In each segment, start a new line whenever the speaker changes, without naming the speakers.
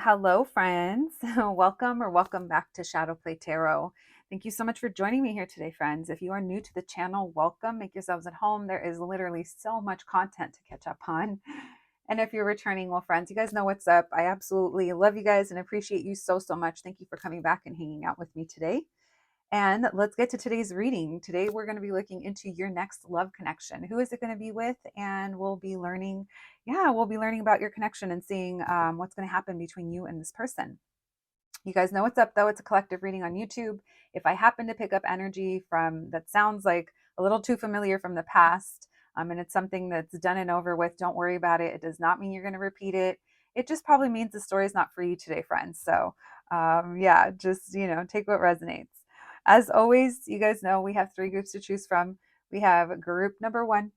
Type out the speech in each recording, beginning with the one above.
Hello, friends. Welcome back to Shadow Play Tarot. Thank you so much for joining me here today, friends. If you are new to the channel, welcome. Make yourselves at home. There is literally so much content to catch up on. And if you're returning, well, friends, you guys know what's up. I absolutely love you guys and appreciate you so much. Thank you for coming back and hanging out with me today. And let's get to today's reading. Today, we're going to be looking into your next love connection. Who is it going to be with? And we'll be learning about your connection and seeing what's going to happen between you and this person. You guys know what's up, though. It's a collective reading on YouTube. If I happen to pick up energy from that sounds like a little too familiar from the past, and it's something that's done and over with, don't worry about it. It does not mean you're going to repeat it. It just probably means the story is not for you today, friends. So, just, take what resonates. As always, you guys know we have three groups to choose from. We have group number 1,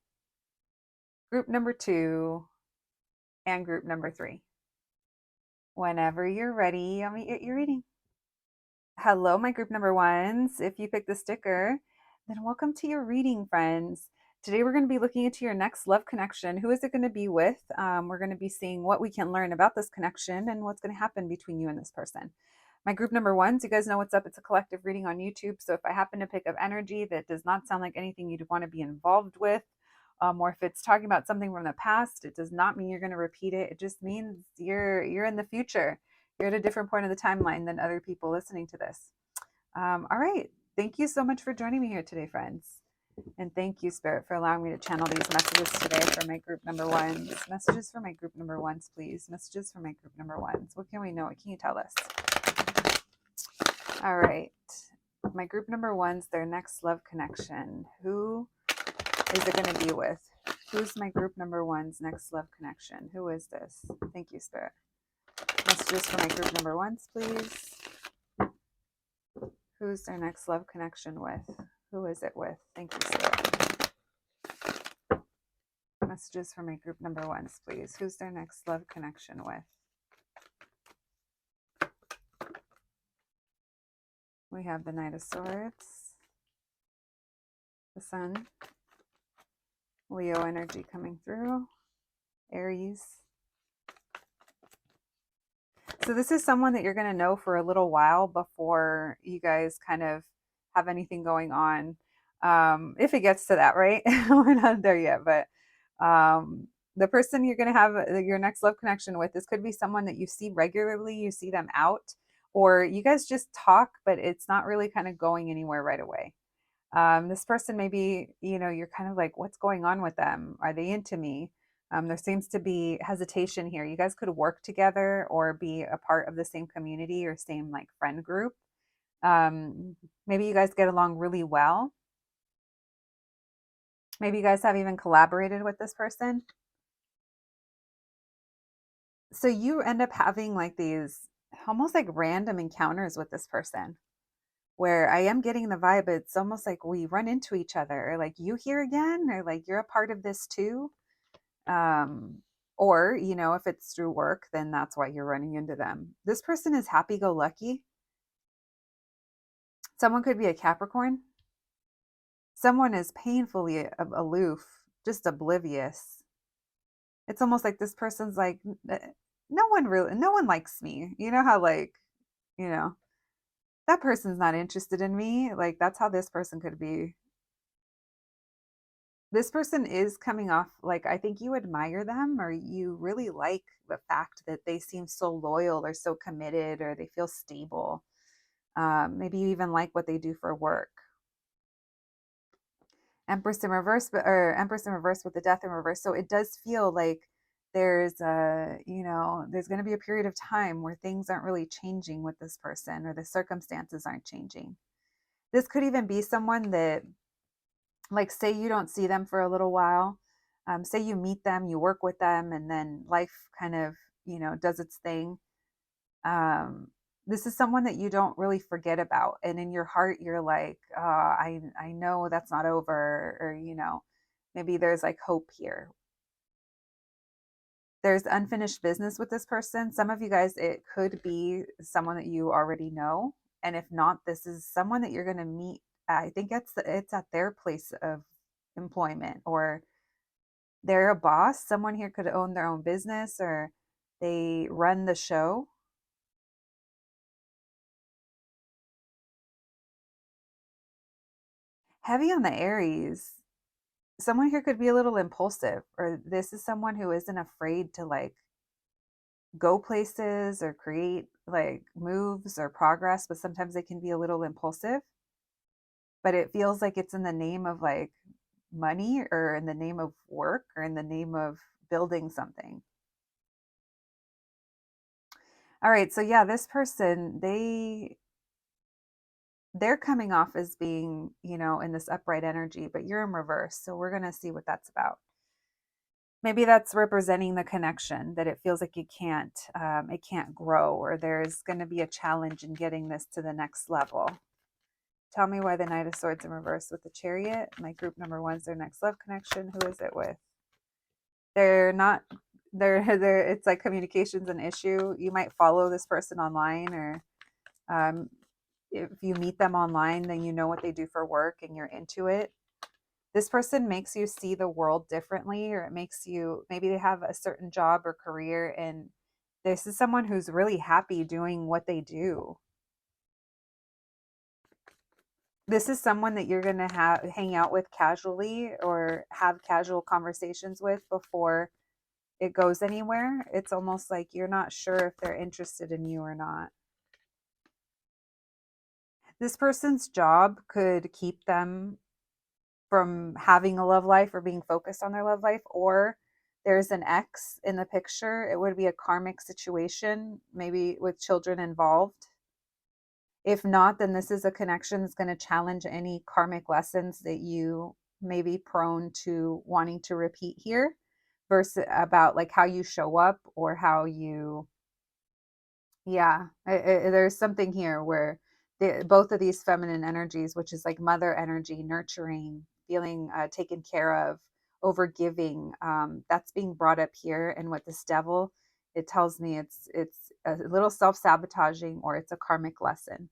group number 2, and group number 3. Whenever you're ready, I'll meet you at your reading. Hello, my group number 1s. If you picked the sticker, then welcome to your reading, friends. Today we're going to be looking into your next love connection. Who is it going to be with? We're going to be seeing what we can learn about this connection and what's going to happen between you and this person. My group number 1s, you guys know what's up. It's a collective reading on YouTube. So if I happen to pick up energy that does not sound like anything you'd want to be involved with, or if it's talking about something from the past, it does not mean you're going to repeat it. It just means you're in the future. You're at a different point of the timeline than other people listening to this. All right. Thank you so much for joining me here today, friends. And thank you, Spirit, for allowing me to channel these messages today for my group number 1s. Messages for my group number 1s, please. Messages for my group number 1s. What can we know? What can you tell us? All right. My group number 1s, their next love connection. Who is it going to be with? Who's my group number 1's next love connection? Who is this? Thank you, Spirit. Messages for my group number 1s, please. Who's their next love connection with? Who is it with? Thank you, Spirit. Messages for my group number 1s, please. Who's their next love connection with? We have the Knight of Swords, the Sun, Leo energy coming through, Aries. So this is someone that you're going to know for a little while before you guys kind of have anything going on. If it gets to that, right? We're not there yet, but the person you're going to have your next love connection with, this could be someone that you see regularly, you see them out, or you guys just talk, but it's not really kind of going anywhere right away. This person maybe, you're kind of like, what's going on with them? Are they into me? There seems to be hesitation here. You guys could work together or be a part of the same community or same like friend group. Maybe you guys get along really well. Maybe you guys have even collaborated with this person. So you end up having like these almost like random encounters with this person where I am getting the vibe. It's almost like we run into each other, or like you here again, or like you're a part of this too. Or, if it's through work, then that's why you're running into them. This person is happy-go-lucky. Someone could be a Capricorn. Someone is painfully aloof, just oblivious. It's almost like this person's like, no one likes me. You know how that person's not interested in me. Like that's how this person could be. This person is coming off like, I think you admire them, or you really like the fact that they seem so loyal or so committed, or they feel stable. Maybe you even like what they do for work. Empress in reverse, or Empress in reverse with the Death in reverse. So it does feel like there's there's going to be a period of time where things aren't really changing with this person, or the circumstances aren't changing. This could even be someone that, like, say you don't see them for a little while. Say you meet them, you work with them, and then life kind of, does its thing. This is someone that you don't really forget about. And in your heart, you're like, I know that's not over, or, maybe there's like hope here. There's unfinished business with this person. Some of you guys, it could be someone that you already know. And if not, this is someone that you're going to meet. I think it's at their place of employment, or they're a boss. Someone here could own their own business, or they run the show. Heavy on the Aries. Someone here could be a little impulsive, or this is someone who isn't afraid to like go places or create like moves or progress, but sometimes they can be a little impulsive. But it feels like it's in the name of like money or in the name of work or in the name of building something. All right, so yeah, this person, they're coming off as being, in this upright energy, but you're in reverse. So we're going to see what that's about. Maybe that's representing the connection, that it feels like it can't grow, or there's going to be a challenge in getting this to the next level. Tell me why the Knight of Swords in reverse with the Chariot. My group number one's their next love connection. Who is it with? They're not, they're, it's like communication's an issue. You might follow this person online, or if you meet them online, then you know what they do for work and you're into it. This person makes you see the world differently, or it makes you, maybe they have a certain job or career, and this is someone who's really happy doing what they do. This is someone that you're going to hang out with casually or have casual conversations with before it goes anywhere. It's almost like you're not sure if they're interested in you or not. This person's job could keep them from having a love life or being focused on their love life, or there's an ex in the picture. It would be a karmic situation, maybe with children involved. If not, then this is a connection that's going to challenge any karmic lessons that you may be prone to wanting to repeat here, versus about like how you show up or how you, yeah, there's something here where both of these feminine energies, which is like mother energy, nurturing, feeling taken care of, over giving, that's being brought up here. And with this devil, it tells me it's a little self-sabotaging, or it's a karmic lesson.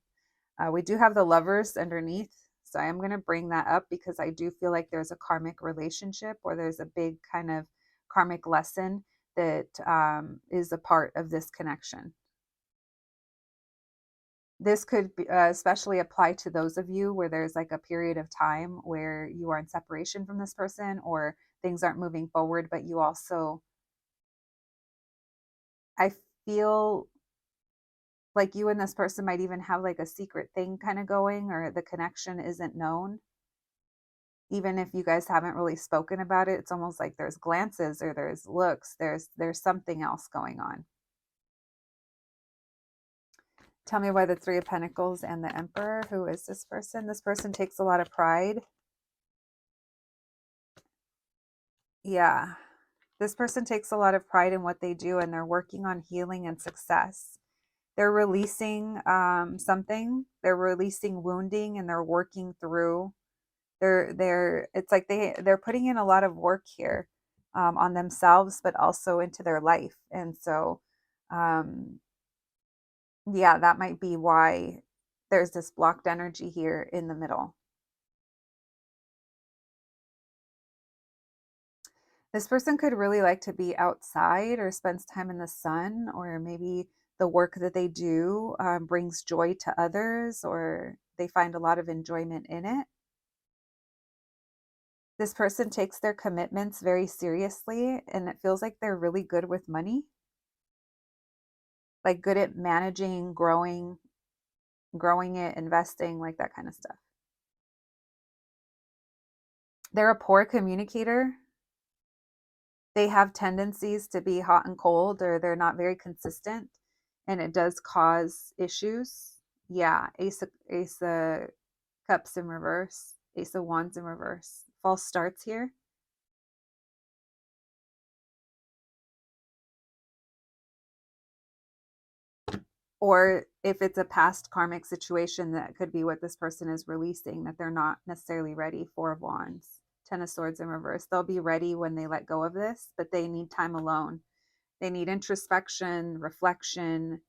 We do have the Lovers underneath, so I am going to bring that up because I do feel like there's a karmic relationship, or there's a big kind of karmic lesson that is a part of this connection. This could be, especially apply to those of you where there's like a period of time where you are in separation from this person, or things aren't moving forward, but you also, I feel like you and this person might even have like a secret thing kind of going, or the connection isn't known. Even if you guys haven't really spoken about it, it's almost like there's glances or there's looks, there's something else going on. Tell me why the Three of Pentacles and the Emperor. Who is this person? This person takes a lot of pride. Yeah. This person takes a lot of pride in what they do, and they're working on healing and success. They're releasing something. They're releasing wounding, and they're working through. It's like they're putting in a lot of work here on themselves, but also into their life. And so, yeah, that might be why there's this blocked energy here in the middle. This person could really like to be outside or spends time in the sun, or maybe the work that they do brings joy to others, or they find a lot of enjoyment in it. This person takes their commitments very seriously, and it feels like they're really good with money, like good at managing, growing it, investing, like that kind of stuff. They're a poor communicator. They have tendencies to be hot and cold, or they're not very consistent, and it does cause issues. Yeah, Ace of Cups in reverse, Ace of Wands in reverse. False starts here. Or if it's a past karmic situation, that could be what this person is releasing, that they're not necessarily ready. Four of Wands, Ten of Swords in reverse. They'll be ready when they let go of this, but they need time alone. They need introspection, reflection.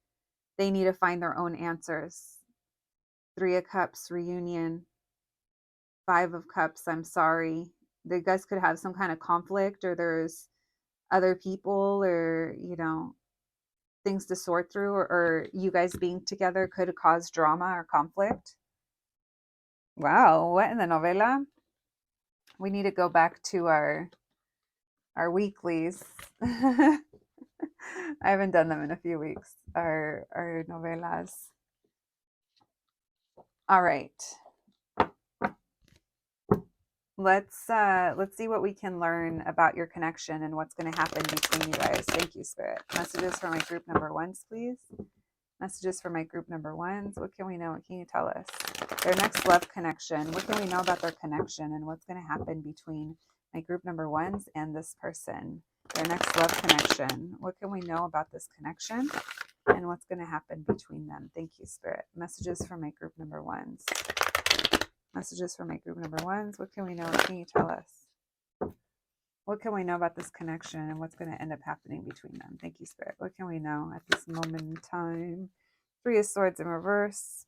They need to find their own answers. Three of Cups, reunion. Five of Cups, I'm sorry. You guys could have some kind of conflict, or there's other people, or, things to sort through, or you guys being together could cause drama or conflict. Wow, what in the novela? We need to go back to our weeklies. I haven't done them in a few weeks. Our novelas. All right. Let's see what we can learn about your connection and what's going to happen between you guys. Thank you, Spirit. Messages for my group number ones, please. Messages for my group number ones. What can we know? What can you tell us? Their next love connection. What can we know about their connection and what's going to happen between my group number ones and this person? Their next love connection. What can we know about this connection and what's going to happen between them? Thank you, Spirit. Messages for my group number ones. Messages for my group number ones. What can we know? What can you tell us? What can we know about this connection and what's going to end up happening between them? Thank you, Spirit. What can we know at this moment in time? Three of Swords in reverse.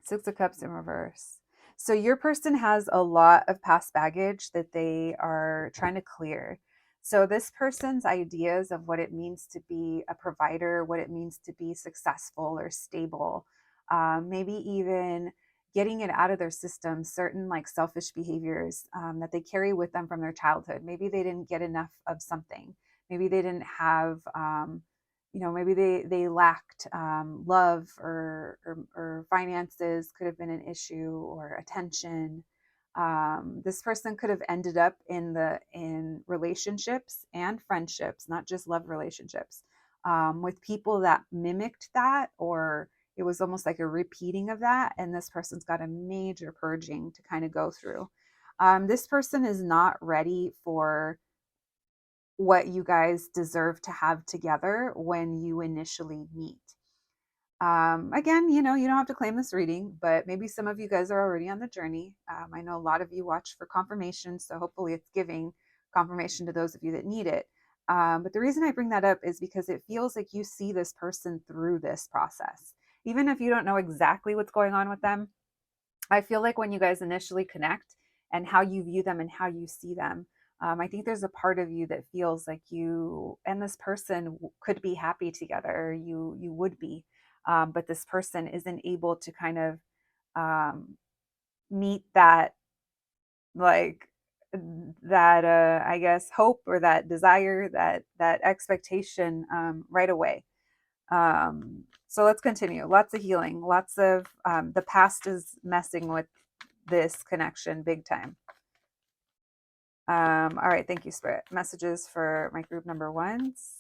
Six of Cups in reverse. So your person has a lot of past baggage that they are trying to clear. So this person's ideas of what it means to be a provider, what it means to be successful or stable, maybe even getting it out of their system, certain like selfish behaviors that they carry with them from their childhood. Maybe they didn't get enough of something. Maybe they didn't have maybe they lacked love or finances could have been an issue, or attention. This person could have ended up in relationships and friendships, not just love relationships, with people that mimicked that, or it was almost like a repeating of that, and this person's got a major purging to kind of go through. This person is not ready for what you guys deserve to have together when you initially meet. Again, you don't have to claim this reading, but maybe some of you guys are already on the journey. I know a lot of you watch for confirmation, so hopefully it's giving confirmation to those of you that need it. But the reason I bring that up is because it feels like you see this person through this process. Even if you don't know exactly what's going on with them, I feel like when you guys initially connect and how you view them and how you see them, I think there's a part of you that feels like you and this person could be happy together. You would be, but this person isn't able to kind of meet that, like I guess hope or that desire, that expectation right away. So let's continue. Lots of healing, lots of the past is messing with this connection big time. All right, thank you, Spirit. Messages for my group number ones.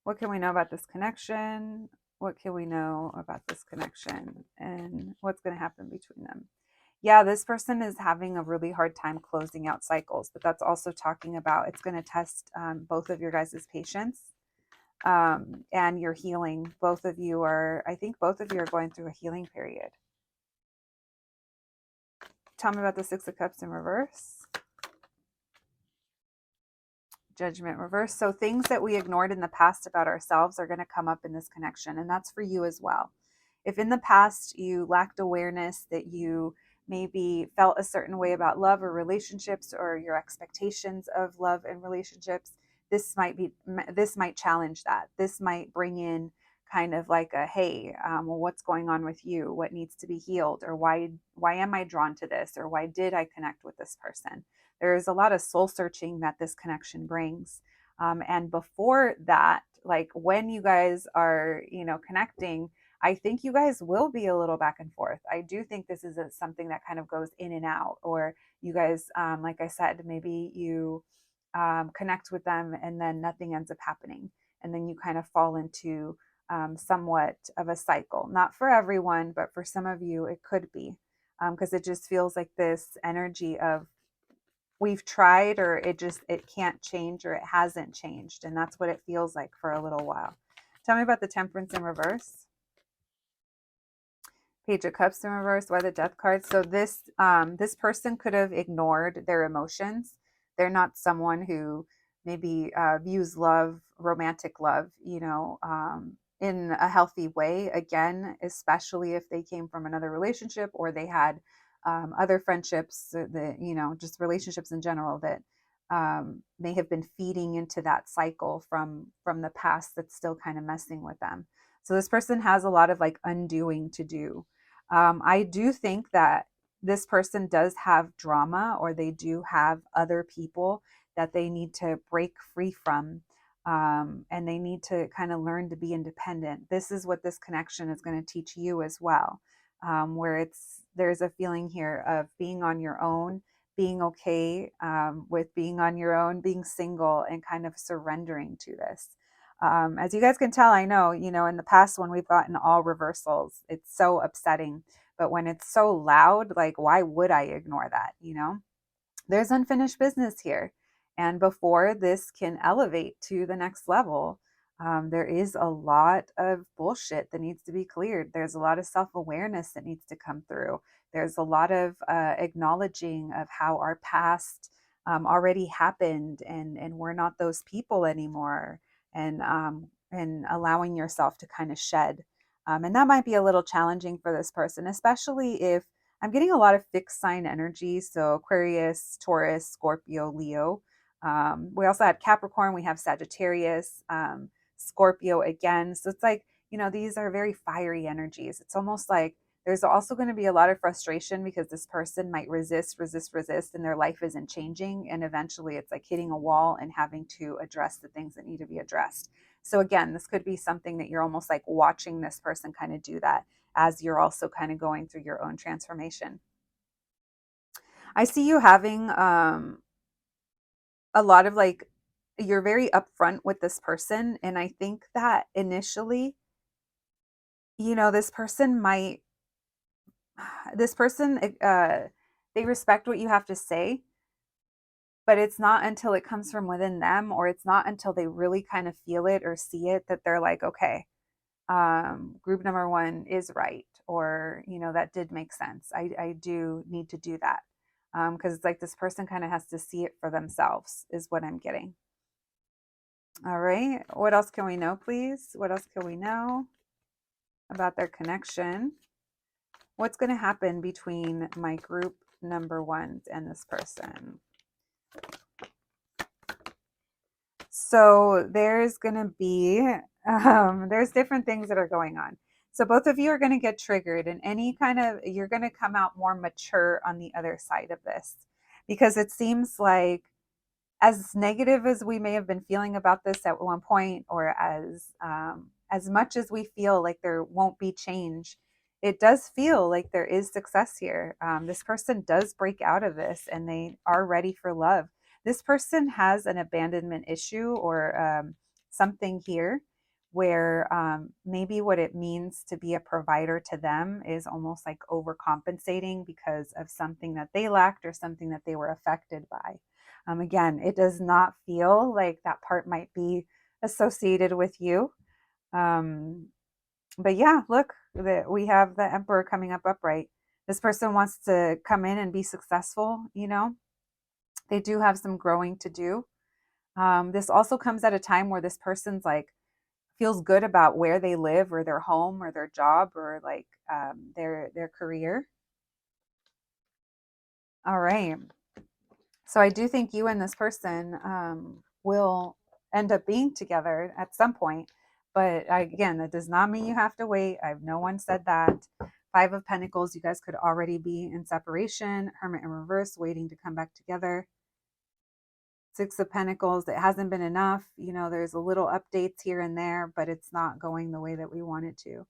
What can we know about this connection? What can we know about this connection and what's going to happen between them? Yeah, this person is having a really hard time closing out cycles, but that's also talking about it's going to test both of your guys' patience and your healing. I think both of you are going through a healing period. Tell me about the Six of Cups in reverse. Judgment reverse. So things that we ignored in the past about ourselves are going to come up in this connection, and that's for you as well. If in the past you lacked awareness, that you maybe felt a certain way about love or relationships, or your expectations of love and relationships, this might challenge that. This might bring in kind of like a, hey, well, what's going on with you? What needs to be healed? Or why am I drawn to this? Or why did I connect with this person? There's a lot of soul searching that this connection brings. And before that, like when you guys are, connecting, I think you guys will be a little back and forth. I do think this is something that kind of goes in and out, or you guys, like I said, maybe you connect with them and then nothing ends up happening. And then you kind of fall into somewhat of a cycle. Not for everyone, but for some of you, it could be, because it just feels like this energy of we've tried, or it can't change, or it hasn't changed. And that's what it feels like for a little while. Tell me about the Temperance in reverse. Page of Cups in reverse. Why the Death card? So this person could have ignored their emotions. They're not someone who maybe views love, romantic love, in a healthy way. Again, especially if they came from another relationship, or they had other friendships, just relationships in general that may have been feeding into that cycle from the past that's still kind of messing with them. So this person has a lot of like undoing to do. I do think that this person does have drama, or they do have other people that they need to break free from. And they need to kind of learn to be independent. This is what this connection is going to teach you as well, where there's a feeling here of being on your own, being okay with being on your own, being single, and kind of surrendering to this. As you guys can tell, I know, in the past when we've gotten all reversals, it's so upsetting. But when it's so loud, like, why would I ignore that? There's unfinished business here. And before this can elevate to the next level, there is a lot of bullshit that needs to be cleared. There's a lot of self-awareness that needs to come through. There's a lot of acknowledging of how our past already happened, and we're not those people anymore, and allowing yourself to kind of shed. And that might be a little challenging for this person, especially if I'm getting a lot of fixed sign energy. So Aquarius, Taurus, Scorpio, Leo. We also had Capricorn. We have Sagittarius, Scorpio again. So it's like, these are very fiery energies. It's almost like there's also going to be a lot of frustration because this person might resist, and their life isn't changing. And eventually it's like hitting a wall and having to address the things that need to be addressed. So again, this could be something that you're almost like watching this person kind of do that as you're also kind of going through your own transformation. I see you having a lot of like, you're very upfront with this person. And I think that initially, this person might, this person, they respect what you have to say, but it's not until it comes from within them, or it's not until they really kind of feel it or see it, that they're like, okay, group number one is right, or that did make sense. I do need to do that, because it's like this person kind of has to see it for themselves, is what I'm getting. All right, what else can we know, please? What else can we know about their connection? What's going to happen between my group number ones and this person? So there's going to be, there's different things that are going on. So both of you are going to get triggered, and you're going to come out more mature on the other side of this, because it seems like, as negative as we may have been feeling about this at one point, or as much as we feel like there won't be change, it does feel like there is success here. This person does break out of this, and they are ready for love. This person has an abandonment issue, or something here where maybe what it means to be a provider to them is almost like overcompensating because of something that they lacked or something that they were affected by. Again, it does not feel like that part might be associated with you. But yeah, look, we have the Emperor coming up upright. This person wants to come in and be successful. They do have some growing to do. This also comes at a time where this person's like feels good about where they live, or their home, or their job, or like their career. All right. So I do think you and this person will end up being together at some point. But again, that does not mean you have to wait. No one said that. Five of Pentacles, you guys could already be in separation. Hermit in reverse, waiting to come back together. Six of Pentacles, it hasn't been enough. There's a little updates here and there, but it's not going the way that we want it to.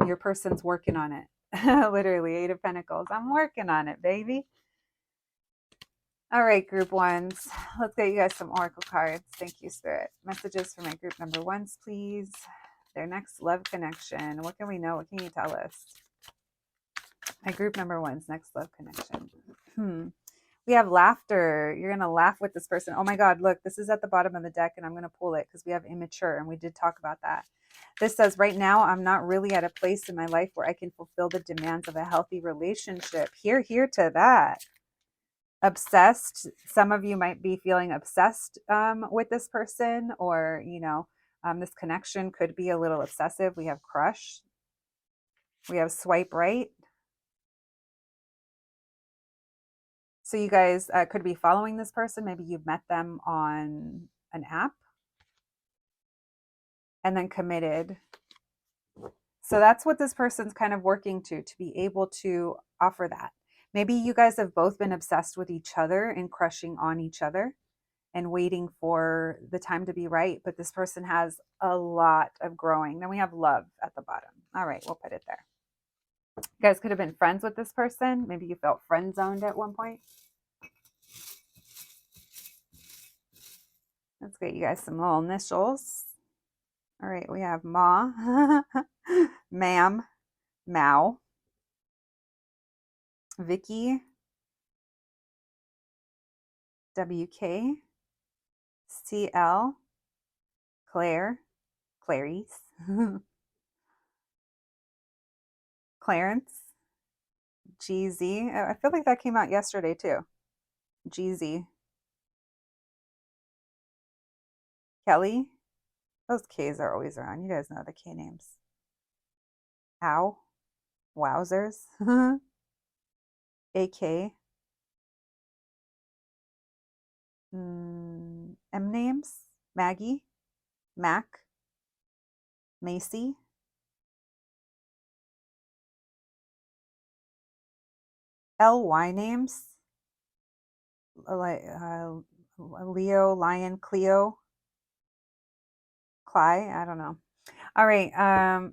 Your person's working on it. Literally, Eight of Pentacles. I'm working on it, baby. All right, group ones. Let's get you guys some oracle cards. Thank you, Spirit. Messages for my group number ones, please. Their next love connection. What can we know? What can you tell us? My group number one's next love connection. We have laughter. You're going to laugh with this person. Oh my God, look, this is at the bottom of the deck, and I'm going to pull it because we have immature, and we did talk about that. This says, right now, I'm not really at a place in my life where I can fulfill the demands of a healthy relationship. Hear to that. Obsessed. Some of you might be feeling obsessed with this person, or, this connection could be a little obsessive. We have crush. We have swipe right. So you guys could be following this person. Maybe you've met them on an app and then committed. So that's what this person's kind of working to be able to offer that. Maybe you guys have both been obsessed with each other and crushing on each other and waiting for the time to be right. But this person has a lot of growing. Then we have love at the bottom. All right, we'll put it there. You guys could have been friends with this person. Maybe you felt friend zoned at one point. Let's get you guys some little initials. All right, we have Ma, Ma'am, Mao, Vicky, WK, CL, Claire, Clarice, Clarence, GZ. I feel like that came out yesterday too. GZ, Kelly. Those K's are always around. You guys know the K names. Ow. Wowzers. AK. M names. Maggie. Mac. Macy. LY names. Leo, Lion, Cleo, Cly. I don't know. All right,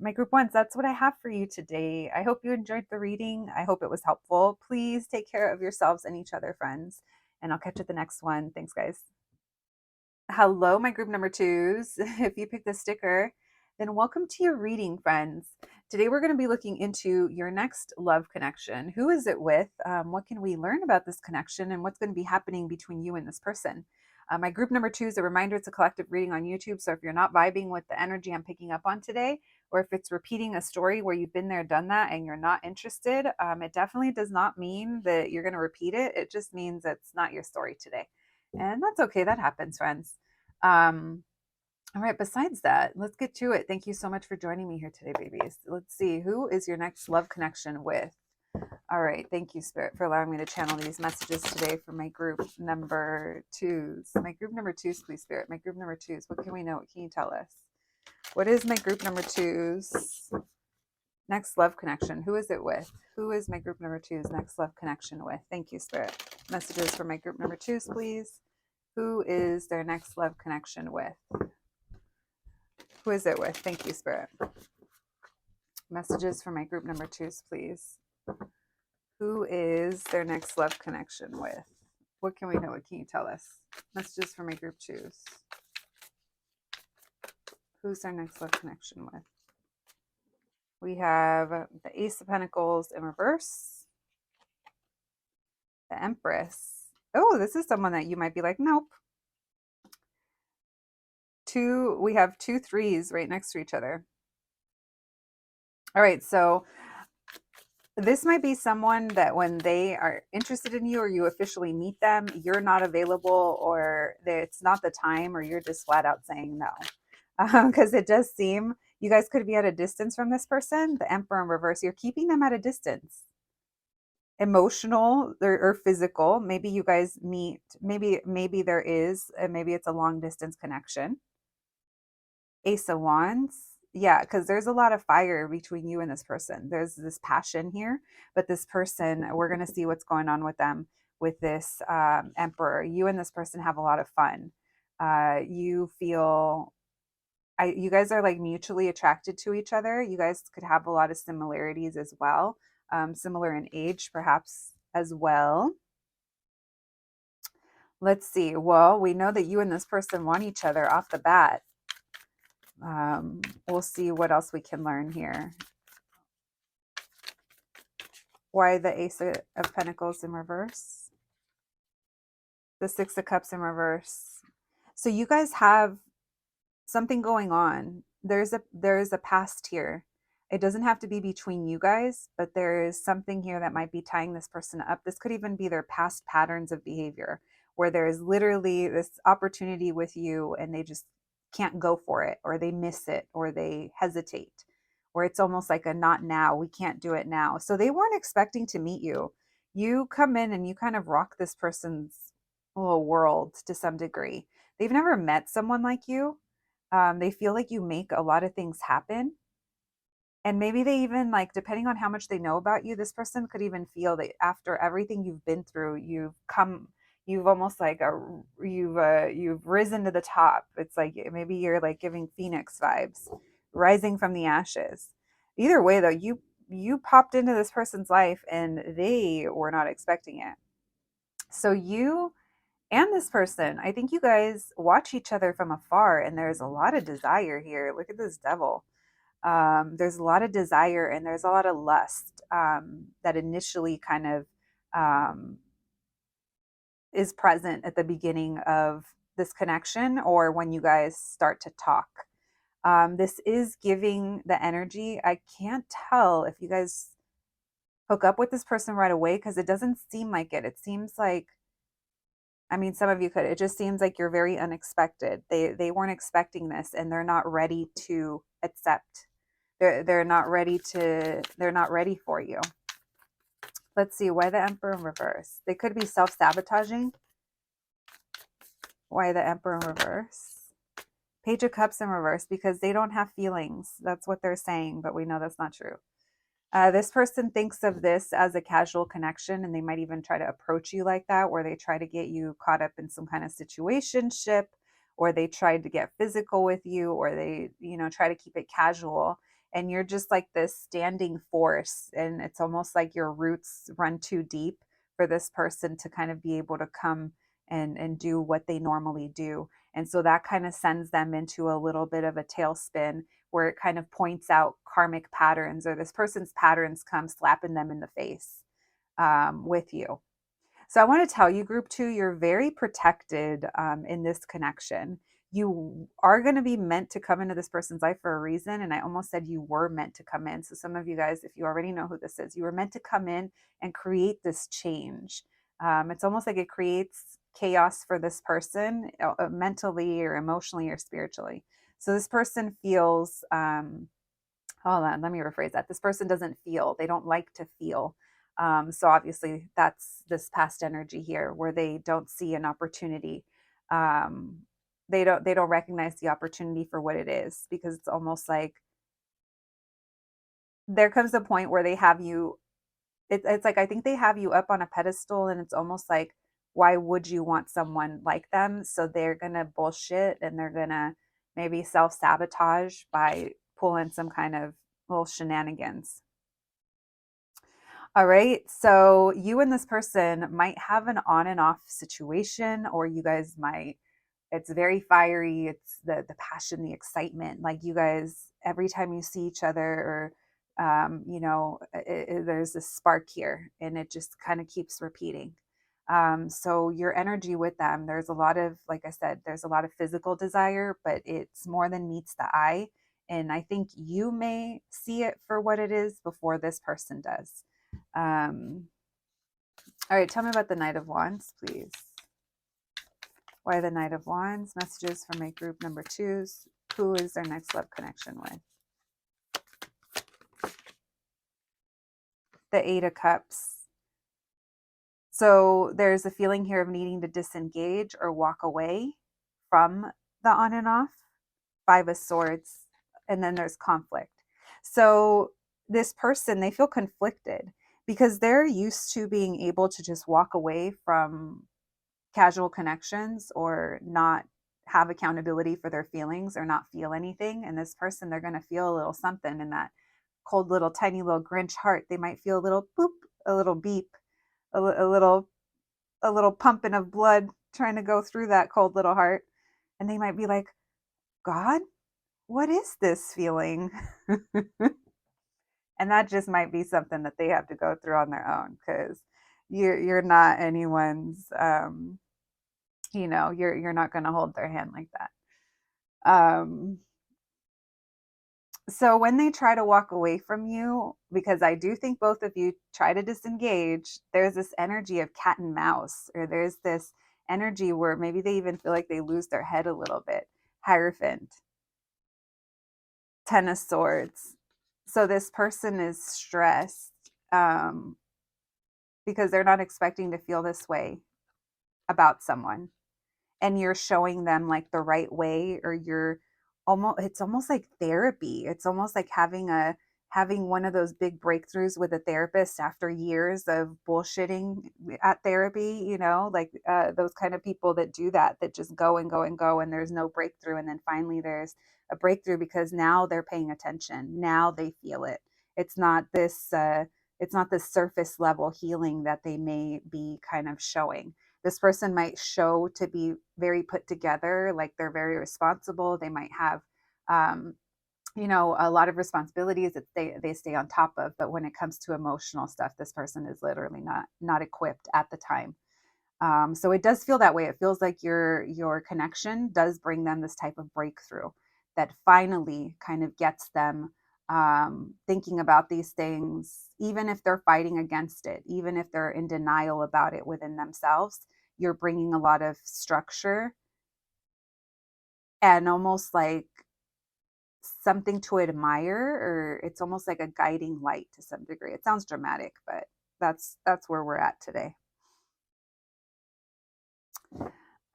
my group ones, that's what I have for you today. I hope you enjoyed the reading. I hope it was helpful. Please take care of yourselves and each other, friends, and I'll catch you at the next one. Thanks, guys. Hello, my group number twos. If you picked the sticker, then welcome to your reading, friends. Today, we're going to be looking into your next love connection. Who is it with? What can we learn about this connection? And what's going to be happening between you and this person? My group number two is a reminder, it's a collective reading on YouTube. So if you're not vibing with the energy I'm picking up on today, or if it's repeating a story where you've been there, done that, and you're not interested, it definitely does not mean that you're going to repeat it. It just means it's not your story today. And that's okay. That happens, friends. All right, besides that, let's get to it. Thank you so much for joining me here today, babies. Let's see, who is your next love connection with? All right, thank you, Spirit, for allowing me to channel these messages today for my group number twos. My group number twos, please, Spirit. My group number twos, what can we know? What can you tell us? What is my group number twos next love connection? Who is it with? Who is my group number two's next love connection with? Thank you, Spirit. Messages for my group number twos, please. Who is their next love connection with? Who is it with? Thank you, Spirit. Messages for my group number twos, please. Who is their next love connection with? What can we know? What can you tell us? Messages for my group twos. Who's their next love connection with? We have the Ace of Pentacles in reverse. The Empress. Oh, this is someone that you might be like, nope. We have 2 3s right next to each other. All right, so this might be someone that when they are interested in you or you officially meet them, you're not available or it's not the time or you're just flat out saying no. Because it does seem you guys could be at a distance from this person. The Emperor in reverse, you're keeping them at a distance. Emotional or physical. Maybe you guys meet, maybe there is, and maybe it's a long distance connection. Ace of Wands. Yeah, because there's a lot of fire between you and this person. There's this passion here, but this person, we're going to see what's going on with them with this Emperor. You and this person have a lot of fun. You feel, you guys are like mutually attracted to each other. You guys could have a lot of similarities as well, similar in age perhaps as well. Let's see. Well, we know that you and this person want each other off the bat. We'll see what else we can learn here. Why the Ace of Pentacles in reverse? The Six of Cups in reverse. So you guys have something going on. There's a past here. It doesn't have to be between you guys, but there is something here that might be tying this person up. This could even be their past patterns of behavior, where there is literally this opportunity with you and they just can't go for it, or they miss it, or they hesitate, or it's almost like a not now, we can't do it now. So they weren't expecting to meet you. You come in and you kind of rock this person's little world to some degree. They've never met someone like you. They feel like you make a lot of things happen. And maybe they even, like, depending on how much they know about you, this person could even feel that after everything you've been through, you've almost like you've risen to the top. It's like maybe you're like giving phoenix vibes, rising from the ashes. Either way though, you popped into this person's life and they were not expecting it. So you and this person, I think you guys watch each other from afar, and there's a lot of desire here. Look at this devil. There's a lot of desire and there's a lot of lust, that initially kind of, um, is present at the beginning of this connection or when you guys start to talk. This is giving the energy. I can't tell if you guys hook up with this person right away because it doesn't seem like it. It seems like, I mean, some of you could. It just seems like you're very unexpected. They weren't expecting this and they're not ready to accept. They're not ready for you. Let's see, why the Emperor in reverse? They could be self-sabotaging. Why the Emperor in reverse? Page of Cups in reverse, because they don't have feelings. That's what they're saying, but we know that's not true. This person thinks of this as a casual connection, and they might even try to approach you like that, where they try to get you caught up in some kind of situationship, or they tried to get physical with you, or they, try to keep it casual. And you're just like this standing force, and it's almost like your roots run too deep for this person to kind of be able to come and do what they normally do. And so that kind of sends them into a little bit of a tailspin where it kind of points out karmic patterns, or this person's patterns come slapping them in the face, with you. So I want to tell you, group 2, you're very protected, in this connection. You are going to be meant to come into this person's life for a reason. And I almost said you were meant to come in. So some of you guys, if you already know who this is, you were meant to come in and create this change. It's almost like it creates chaos for this person, mentally or emotionally or spiritually. So this person feels, hold on, let me rephrase that. This person doesn't feel, they don't like to feel. So obviously that's this past energy here where they don't see an opportunity. Um, they don't recognize the opportunity for what it is, because it's almost like there comes a point where they have you, it's like I think they have you up on a pedestal, and it's almost like, why would you want someone like them? So they're gonna bullshit and they're gonna maybe self-sabotage by pulling some kind of little shenanigans. All right. So you and this person might have an on and off situation, or you guys might, it's very fiery. It's the passion, the excitement. Like you guys, every time you see each other, or, there's this spark here and it just kind of keeps repeating. So your energy with them, there's a lot of, like I said, there's a lot of physical desire, but it's more than meets the eye. And I think you may see it for what it is before this person does. Um, all right, tell me about the Knight of Wands, please. Why the Knight of Wands? Messages from a group number 2s. Who is their next love connection with? The Eight of Cups. So there's a feeling here of needing to disengage or walk away from the on and off. Five of Swords. And then there's conflict. So this person, they feel conflicted because they're used to being able to just walk away from casual connections or not have accountability for their feelings or not feel anything. And this person, they're going to feel a little something in that cold little tiny little Grinch heart. They might feel a little boop, a little beep, a little pumping of blood trying to go through that cold little heart. And they might be like, God, what is this feeling? And that just might be something that they have to go through on their own, because you're not anyone's, you're not going to hold their hand like that. So when they try to walk away from you, because I do think both of you try to disengage, there's this energy of cat and mouse, or there's this energy where maybe they even feel like they lose their head a little bit. Hierophant, Ten of Swords. So this person is stressed, because they're not expecting to feel this way about someone. And you're showing them like the right way, or you're almost, it's almost like therapy. It's almost like having a having one of those big breakthroughs with a therapist after years of bullshitting at therapy, you know, like those kind of people that do that, that just go and go and go, and there's no breakthrough. And then finally there's a breakthrough because now they're paying attention. Now they feel it. It's not this, it's not this surface level healing that they may be kind of showing. This person might show to be very put together, like they're very responsible. They might have, you know, a lot of responsibilities that they stay on top of. But when it comes to emotional stuff, this person is literally not equipped at the time. So it does feel that way. It feels like your connection does bring them this type of breakthrough that finally kind of gets them thinking about these things, even if they're fighting against it, even if they're in denial about it within themselves. You're bringing a lot of structure and almost like something to admire, or it's almost like a guiding light to some degree. It sounds dramatic, but that's where we're at today.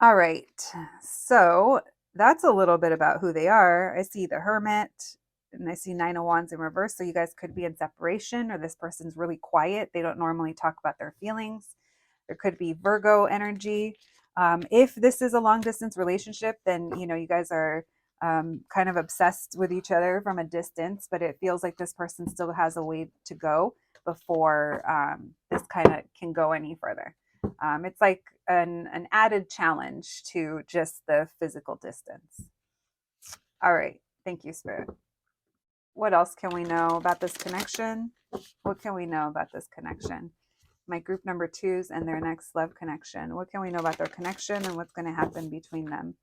All right, so that's a little bit about who they are. I see the Hermit and I see Nine of Wands in reverse. So you guys could be in separation, or this person's really quiet. They don't normally talk about their feelings. There could be Virgo energy. If this is a long distance relationship, then, you know, you guys are kind of obsessed with each other from a distance, but it feels like this person still has a way to go before this kind of can go any further. It's like an added challenge to just the physical distance. All right. Thank you, Spirit. What else can we know about this connection? What can we know about this connection? My group number twos and their next love connection. What can we know about their connection and what's going to happen between them?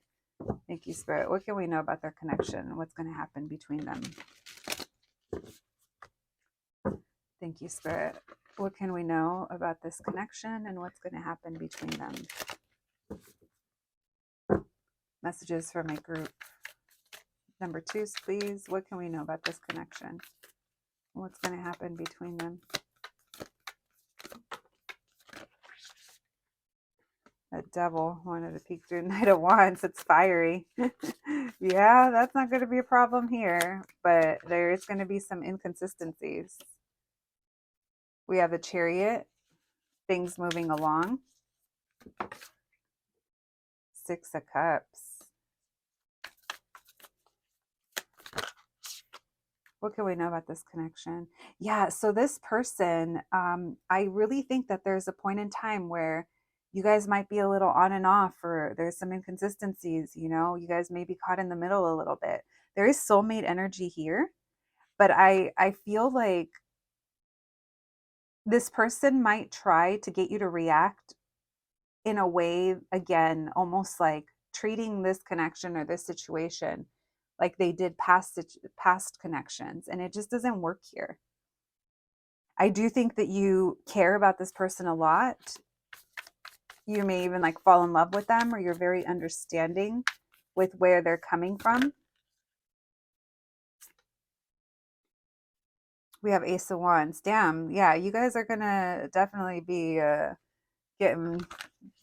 Thank you, Spirit. What can we know about their connection and what's going to happen between them? Thank you, Spirit. What can we know about this connection and what's going to happen between them? Messages for my group number twos, please. What can we know about this connection? What's going to happen between them? The Devil wanted to peek through Knight of Wands. It's fiery. Yeah, that's not going to be a problem here, but there is going to be some inconsistencies. We have the Chariot, things moving along. Six of Cups. What can we know about this connection? Yeah, so this person, I really think that there's a point in time where you guys might be a little on and off, or there's some inconsistencies, you know, you guys may be caught in the middle a little bit. There is soulmate energy here, but I feel like this person might try to get you to react in a way, again, almost like treating this connection or this situation like they did past connections, and it just doesn't work here. I do think that you care about this person a lot. You may even like fall in love with them, or you're very understanding with where they're coming from. We have Ace of Wands. Damn, yeah, you guys are gonna definitely be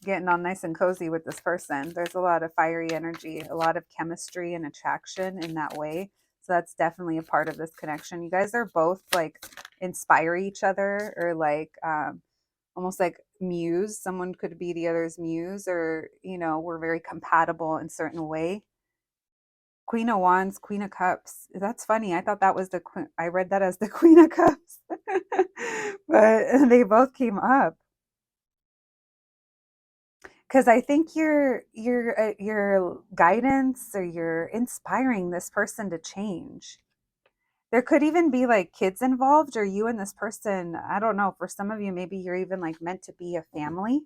getting on nice and cozy with this person. There's a lot of fiery energy, a lot of chemistry and attraction in that way. So that's definitely a part of this connection. You guys are both like inspire each other, or like almost like muse. Someone could be the other's muse, or, you know, we're very compatible in a certain way. Queen of Wands, Queen of Cups. That's funny. I thought that was the queen. I read that as the Queen of Cups, but they both came up. Because I think your guidance, or you're inspiring this person to change. There could even be like kids involved, or you and this person. I don't know. For some of you, maybe you're even like meant to be a family,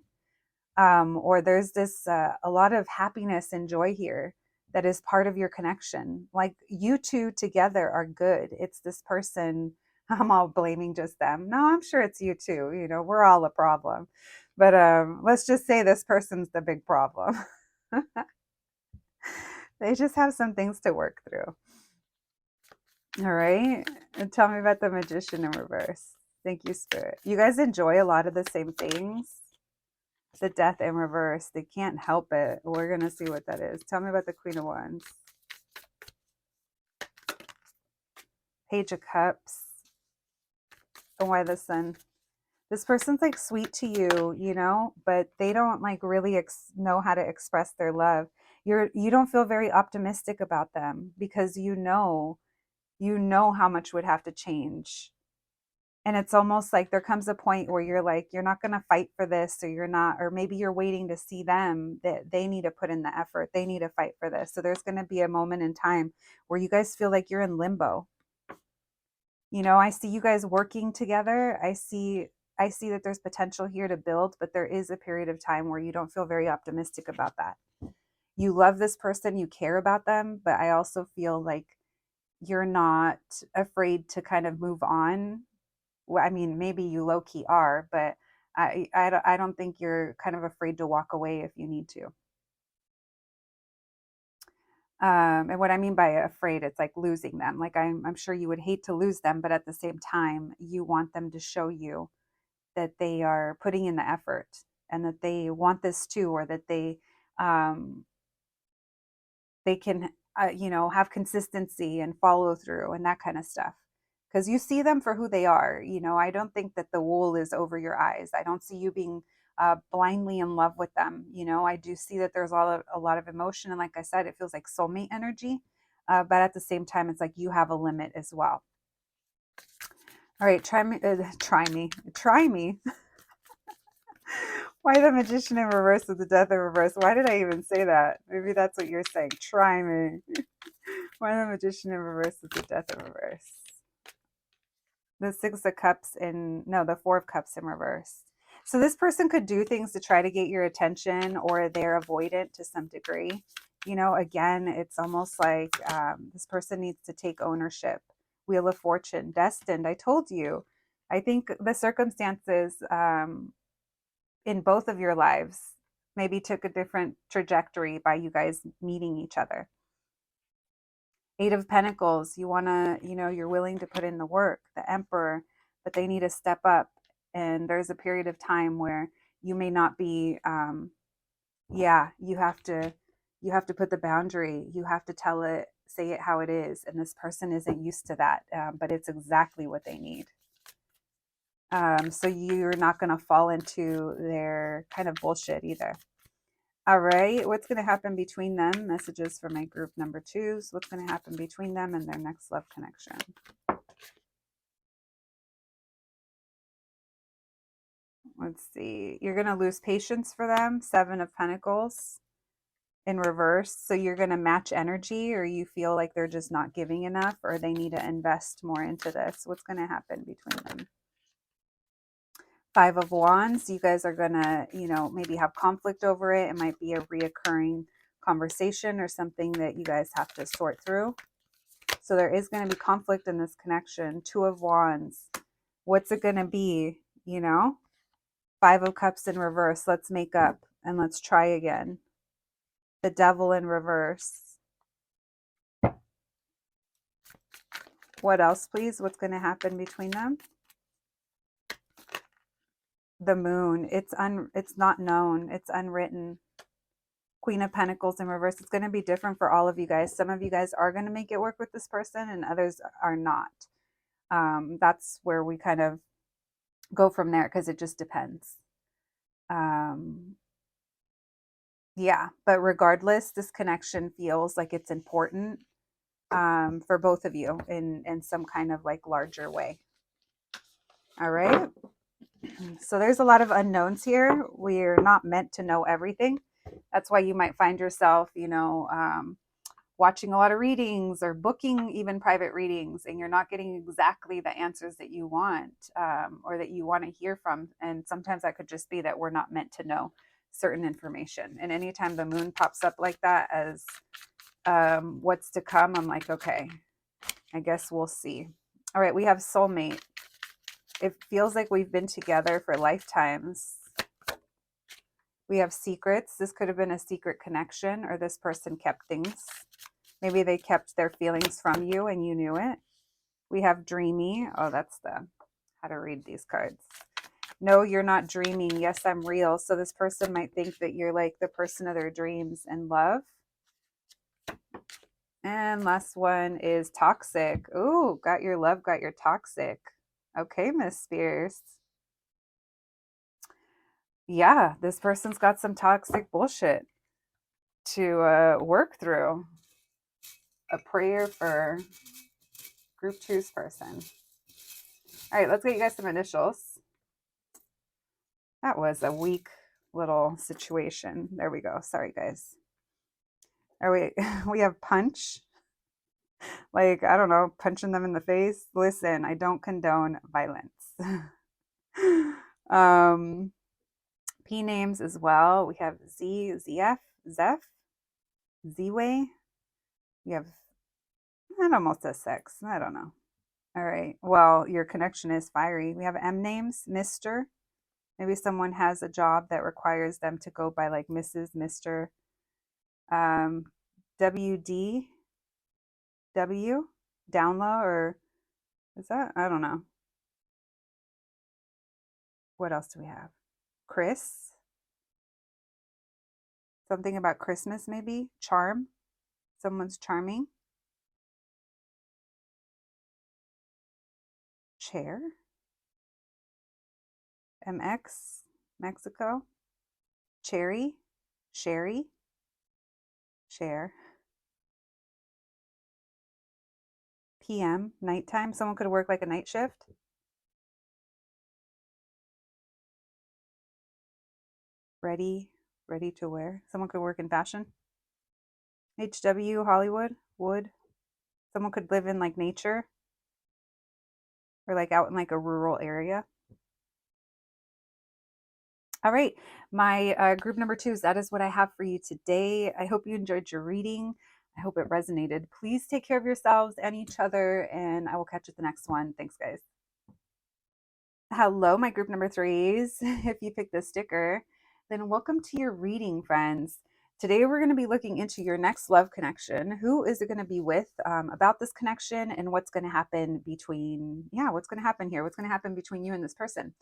or there's this a lot of happiness and joy here that is part of your connection. Like you two together are good. It's this person. I'm all blaming just them. No, I'm sure it's you too. You know, we're all a problem. But let's just say this person's the big problem. They just have some things to work through. All right. And tell me about the Magician in reverse. Thank you, Spirit. You guys enjoy a lot of the same things. The Death in reverse. They can't help it. We're going to see what that is. Tell me about the Queen of Wands. Page of Cups. Oh, why the sun? This person's like sweet to you, you know, but they don't like really know how to express their love. You don't feel very optimistic about them because you know how much would have to change. And it's almost like there comes a point where you're like, you're not going to fight for this, or you're not, or maybe you're waiting to see them that they need to put in the effort. They need to fight for this. So there's going to be a moment in time where you guys feel like you're in limbo. You know, I see you guys working together. I see that there's potential here to build, but there is a period of time where you don't feel very optimistic about that. You love this person, you care about them, but I also feel like you're not afraid to kind of move on. Well, I mean, maybe you low key are, but I don't think you're kind of afraid to walk away if you need to. And what I mean by afraid, it's like losing them. Like I'm sure you would hate to lose them, but at the same time, you want them to show you that they are putting in the effort and that they want this too, or that um, they can, you know, have consistency and follow through and that kind of stuff. Because you see them for who they are. You know, I don't think that the wool is over your eyes. I don't see you being blindly in love with them. You know, I do see that there's a lot of emotion. And like I said, it feels like soulmate energy. But at the same time, it's like you have a limit as well. All right, try me. Why the Magician in reverse with the Death in reverse? Why did I even say that? Maybe that's what you're saying. Try me. Why the Magician in reverse with the Death in reverse? The Six of Cups in, no, the Four of Cups in reverse. So this person could do things to try to get your attention, or they're avoidant to some degree. You know, again, it's almost like this person needs to take ownership. Wheel of Fortune, destined. I told you. I think the circumstances in both of your lives maybe took a different trajectory by you guys meeting each other. Eight of Pentacles, you want to, you know, you're willing to put in the work. The Emperor, but they need to step up. And there's a period of time where you may not be, yeah, you have to put the boundary. You have to tell it, say it how it is. And this person isn't used to that, but it's exactly what they need. So you're not going to fall into their kind of bullshit either. All right, what's going to happen between them? Messages for my group number 2s. What's going to happen between them and their next love connection? Let's see. You're going to lose patience for them. 7 of Pentacles in reverse. So you're going to match energy, or you feel like they're just not giving enough, or they need to invest more into this. What's going to happen between them? 5 of Wands. You guys are going to, you know, maybe have conflict over it. It might be a reoccurring conversation or something that you guys have to sort through. So there is going to be conflict in this connection. 2 of Wands. What's it going to be? You know, 5 of Cups in reverse. Let's make up and let's try again. The Devil in reverse. What else, please? What's going to happen between them? The Moon. It's not known. It's unwritten. Queen of Pentacles in reverse. It's going to be different for all of you guys. Some of you guys are going to make it work with this person, and others are not. That's where we kind of go from there, because it just depends. Yeah, but regardless, this connection feels like it's important for both of you in some kind of like larger way. All right. So there's a lot of unknowns here. We're not meant to know everything. That's why you might find yourself, you know, watching a lot of readings or booking even private readings, and you're not getting exactly the answers that you want, or that you want to hear from. And sometimes that could just be that we're not meant to know certain information. And anytime the Moon pops up like that as what's to come, I'm like, okay, I guess we'll see. All right, we have soulmate. It feels like we've been together for lifetimes. We have secrets. This could have been a secret connection, or this person kept things. Maybe they kept their feelings from you and you knew it. We have dreamy. Oh, that's the how to read these cards. No, you're not dreaming. Yes, I'm real. So this person might think that you're like the person of their dreams and love. And last one is toxic. Ooh, got your love, got your toxic. Okay, Miss Spears. Yeah, this person's got some toxic bullshit to work through. A prayer for group two's person. All right, let's get you guys some initials. That was a weak little situation. There we go. Sorry, guys. Are we have punch. Like, I don't know, punching them in the face. Listen, I don't condone violence. um, P names as well. We have Z, ZF, Zeph, Z-Way. We have, that almost says sex. I don't know. All right. Well, your connection is fiery. We have M names, Mr. Maybe someone has a job that requires them to go by like Mrs., Mr. WD, W, down low, or is that? I don't know. What else do we have? Chris. Something about Christmas, maybe. Charm. Someone's charming. Chair. MX. Mexico. Cherry. Sherry. Share. PM. Nighttime. Someone could work like a night shift. Ready. Ready to wear. Someone could work in fashion. HW. Hollywood. Wood. Someone could live in like nature. Or like out in like a rural area. All right, my group number 2s, that is what I have for you today. I hope you enjoyed your reading. I hope it resonated. Please take care of yourselves and each other, and I will catch you at the next one. Thanks, guys. Hello, my group number 3s. If you picked this sticker, then welcome to your reading, friends. Today, we're going to be looking into your next love connection. Who is it going to be with, about this connection, and what's going to happen between, what's going to happen here? What's going to happen between you and this person?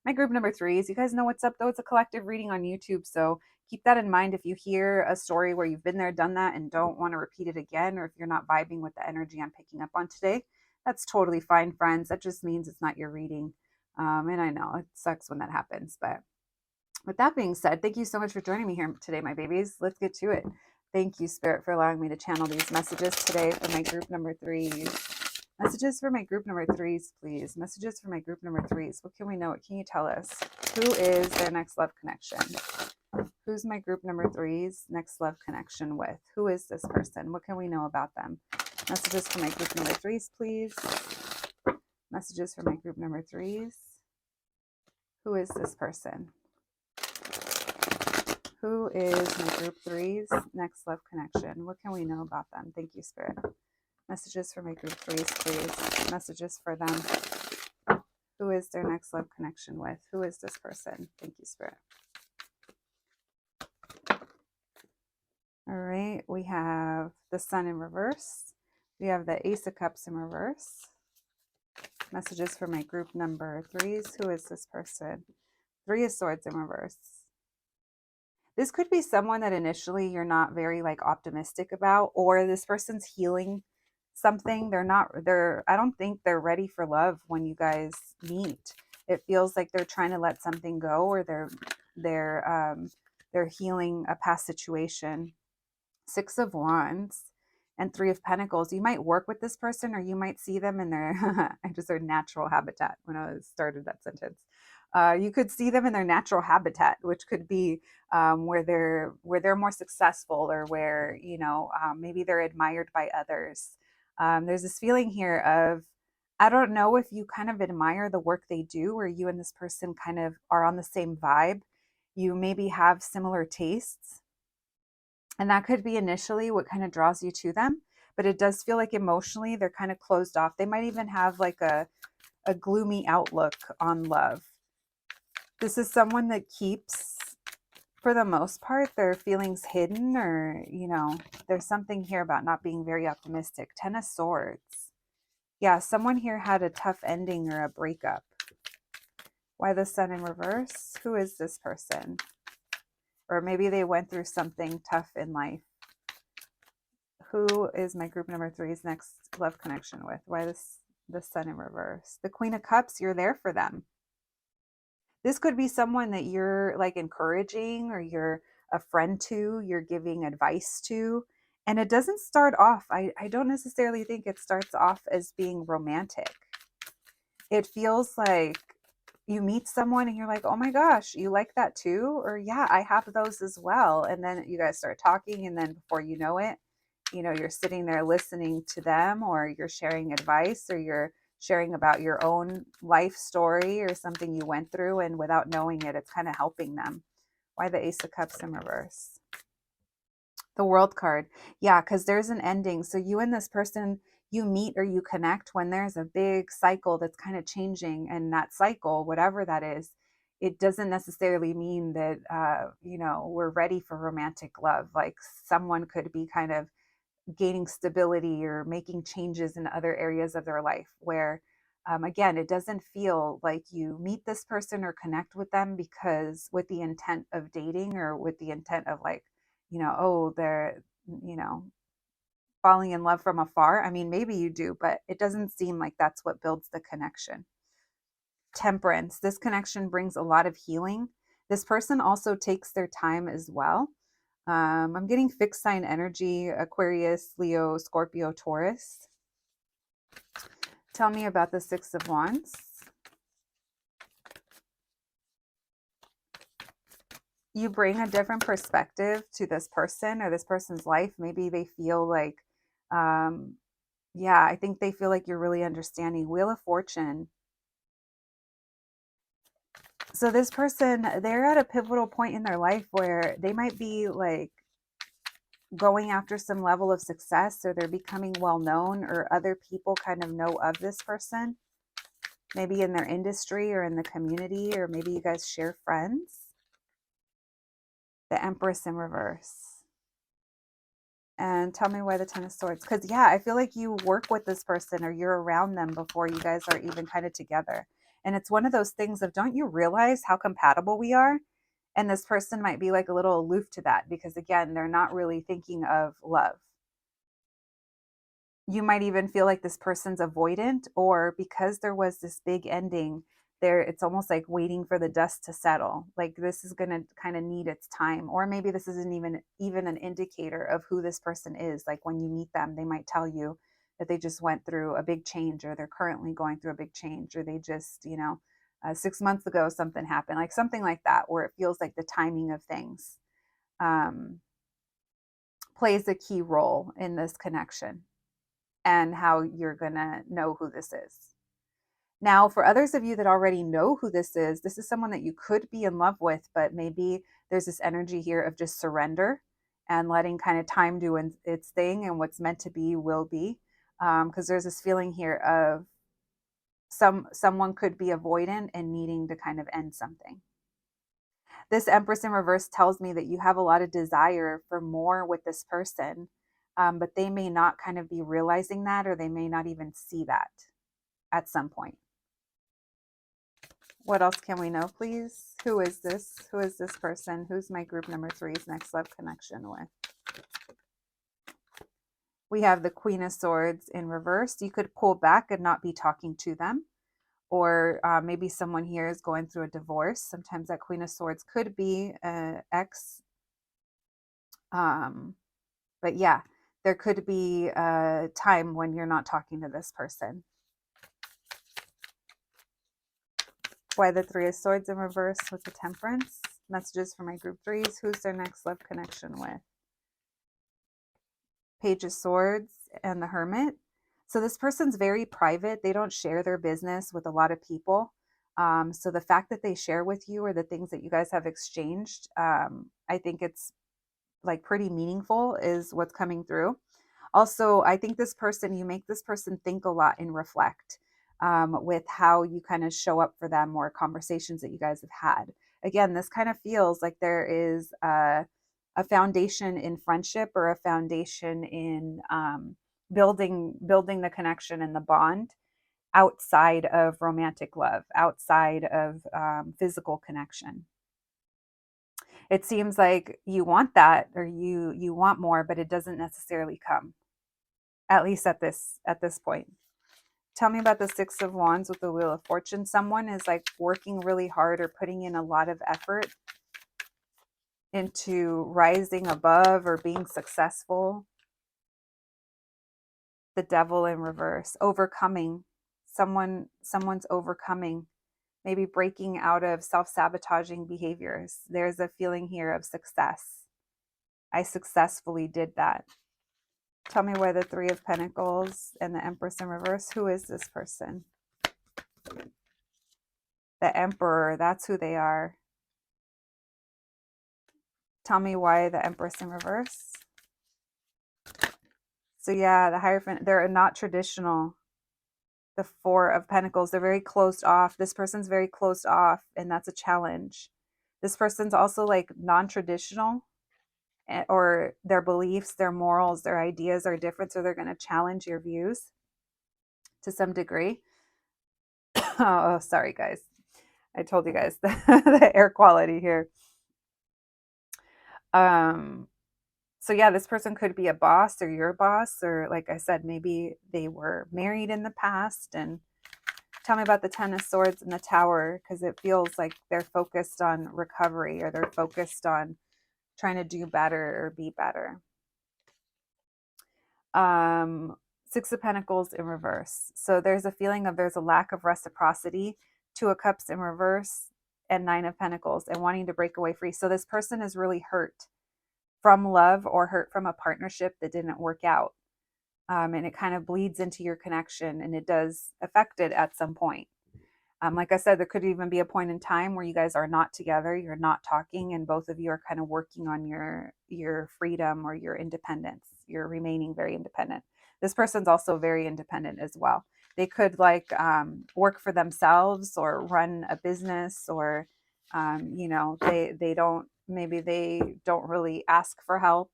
My group number 3s, you guys know what's up, though. It's a collective reading on YouTube, so keep that in mind. If you hear a story where you've been there, done that, and don't want to repeat it again, or if you're not vibing with the energy I'm picking up on today, that's totally fine, friends. That just means it's not your reading. And I know it sucks when that happens, but with that being said, thank you so much for joining me here today, my babies. Let's get to it. Thank you, Spirit, for allowing me to channel these messages today for my group number 3s. Messages for my group number 3s, please. Messages for my group number 3s. What can we know? What can you tell us? Who is their next love connection? Who's my group number 3s next love connection with? Who is this person? What can we know about them? Messages for my group number 3s, please. Messages for my group number 3s. Who is this person? Who is my group 3's next love connection? What can we know about them? Thank you, Spirit. Messages for my group 3's, please. Messages for them. Who is their next love connection with? Who is this person? Thank you, Spirit. All right, we have the Sun in reverse. We have the Ace of Cups in reverse. Messages for my group number 3's. Who is this person? 3 of Swords in reverse. This could be someone that initially you're not very like optimistic about, or this person's healing something. I don't think they're ready for love when you guys meet. It feels like they're trying to let something go, or they're healing a past situation. 6 of Wands and 3 of Pentacles. You might work with this person, or you might see them in their I just heard natural habitat when I started that sentence. You could see them in their natural habitat, which could be where they're more successful, or where maybe they're admired by others. There's this feeling here of, I don't know if you kind of admire the work they do, or you and this person kind of are on the same vibe. You maybe have similar tastes. And that could be initially what kind of draws you to them. But it does feel like emotionally they're kind of closed off. They might even have like a gloomy outlook on love. This is someone that keeps, for the most part, their feelings hidden, or, there's something here about not being very optimistic. 10 of Swords. Yeah, someone here had a tough ending or a breakup. Why the Sun in reverse? Who is this person? Or maybe they went through something tough in life. Who is my group number 3's next love connection with? Why this The Sun in reverse. The Queen of Cups, you're there for them. This could be someone that you're like encouraging, or you're a friend to, you're giving advice to. And it doesn't start off, I don't necessarily think it starts off as being romantic. It feels like you meet someone and you're like, oh my gosh, you like that too? Or yeah, I have those as well. And then you guys start talking, and then before you know it, you're sitting there listening to them, or you're sharing advice, or you're sharing about your own life story or something you went through, and without knowing it, it's kind of helping them. Why the Ace of Cups in reverse? The World card. Yeah, because there's an ending. So you and this person, you meet or you connect when there's a big cycle that's kind of changing. And that cycle, whatever that is, it doesn't necessarily mean that, we're ready for romantic love. Like someone could be kind of gaining stability or making changes in other areas of their life where, again, it doesn't feel like you meet this person or connect with them because with the intent of dating, or with the intent of like, oh, they're, you know falling in love from afar. I mean, maybe you do, but it doesn't seem like that's what builds the connection. Temperance. This connection brings a lot of healing. This person also takes their time as well. I'm getting fixed sign energy: Aquarius, Leo, Scorpio, Taurus. Tell me about the Six of Wands. You bring a different perspective to this person or this person's life. Maybe they feel like, yeah, I think they feel like you're really understanding. Wheel of Fortune. So this person, they're at a pivotal point in their life where they might be like going after some level of success, or they're becoming well known, or other people kind of know of this person, maybe in their industry or in the community, or maybe you guys share friends. The Empress in reverse. And tell me why the Ten of Swords. Because yeah, I feel like you work with this person, or you're around them before you guys are even kind of together. And it's one of those things of, don't you realize how compatible we are? And this person might be like a little aloof to that, because again, they're not really thinking of love. You might even feel like this person's avoidant, or because there was this big ending there, it's almost like waiting for the dust to settle. Like this is going to kind of need its time. Or maybe this isn't even an indicator of who this person is. Like when you meet them, they might tell you that they just went through a big change, or they're currently going through a big change, or they just, 6 months ago something happened, like something like that, where it feels like the timing of things um, plays a key role in this connection and how you're going to know who this is. Now, for others of you that already know who this is someone that you could be in love with, but maybe there's this energy here of just surrender and letting kind of time do its thing, and what's meant to be will be. Because there's this feeling here of someone could be avoidant and needing to kind of end something. This Empress in reverse tells me that you have a lot of desire for more with this person, but they may not kind of be realizing that, or they may not even see that at some point. What else can we know, please? Who is this? Who is this person? Who's my group number 3's next love connection with? We have the Queen of Swords in reverse. You could pull back and not be talking to them. Or maybe someone here is going through a divorce. Sometimes that Queen of Swords could be an ex. But yeah, there could be a time when you're not talking to this person. Why the Three of Swords in reverse with the Temperance? Messages for my group 3's. Who's their next love connection with? Page of Swords and the Hermit. So this person's very private. They don't share their business with a lot of people. So the fact that they share with you, or the things that you guys have exchanged, I think it's like pretty meaningful is what's coming through. Also, I think you make this person think a lot and reflect with how you kind of show up for them, or conversations that you guys have had. Again, this kind of feels like there is a foundation in friendship, or a foundation in building the connection and the bond outside of romantic love, outside of physical connection. It seems like you want that, or you want more, but it doesn't necessarily come, at least at this point. Tell me about the Six of Wands with the Wheel of Fortune. Someone is like working really hard or putting in a lot of effort into rising above or being successful. The Devil in reverse, overcoming. Someone's overcoming, maybe breaking out of self-sabotaging behaviors. There's a feeling here of success. I successfully did that. Tell me why the Three of Pentacles and the Empress in reverse. Who is this person? The Emperor, that's who they are. Tell me why the Empress in reverse. So yeah, the Hierophant, they're not traditional. The Four of Pentacles, they're very closed off. This person's very closed off, and that's a challenge. This person's also like non-traditional, or their beliefs, their morals, their ideas are different, so they're going to challenge your views to some degree. Oh, sorry guys. I told you guys the air quality here. So yeah, this person could be a boss or your boss, or like I said, maybe they were married in the past. And tell me about the Ten of Swords and the Tower, because it feels like they're focused on recovery, or they're focused on trying to do better or be better. Six of Pentacles in reverse. So there's a feeling of there's a lack of reciprocity. Two of Cups in reverse and Nine of Pentacles, and wanting to break away free. So this person is really hurt from love or hurt from a partnership that didn't work out. And it kind of bleeds into your connection, and it does affect it at some point. Like I said, there could even be a point in time where you guys are not together, you're not talking, and both of you are kind of working on your freedom or your independence. You're remaining very independent. This person's also very independent as well. They could like work for themselves or run a business, or you know, they don't, maybe they don't really ask for help.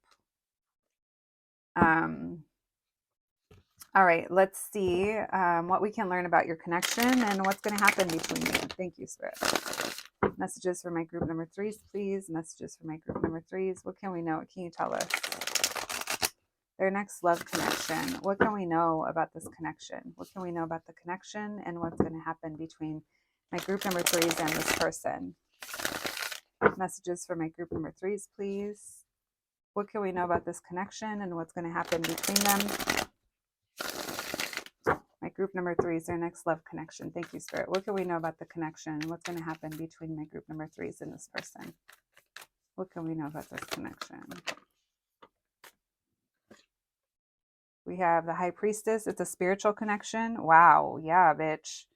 All right, let's see what we can learn about your connection and what's going to happen between you. Thank you, Spirit. Messages for my group number threes, please. Messages for my group number threes. What can we know? What can you tell us? Their next love connection. What can we know about this connection? What can we know about the connection and what's going to happen between my group number threes and this person? Messages for my group number threes, please. What can we know about this connection and what's going to happen between them? My group number threes, their next love connection. Thank you, Spirit. What can we know about the connection? What's going to happen between my group number threes and this person? What can we know about this connection? We have the High Priestess. It's a spiritual connection. Wow. Yeah, bitch.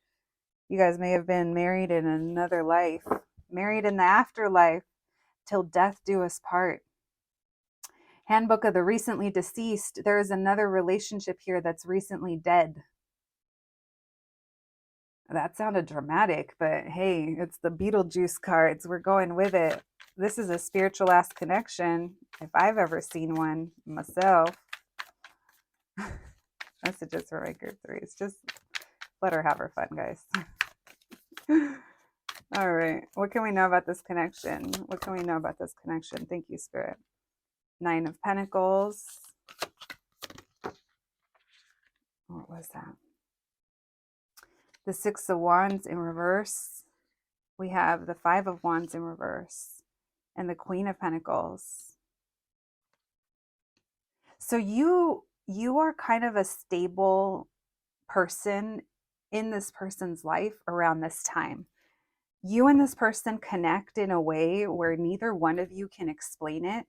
You guys may have been married in another life, married in the afterlife, till death do us part. Handbook of the recently deceased. There is another relationship here that's recently dead. That sounded dramatic, but hey, it's the Beetlejuice cards. We're going with it. This is a spiritual ass connection, if I've ever seen one myself. Messages for my group threes. Just let her have her fun, guys. All right. What can we know about this connection? What can we know about this connection? Thank you, Spirit. Nine of Pentacles. What was that? The Six of Wands in reverse. We have the Five of Wands in reverse and the Queen of Pentacles. So you are kind of a stable person in this person's life around this time. You and this person connect in a way where neither one of you can explain it.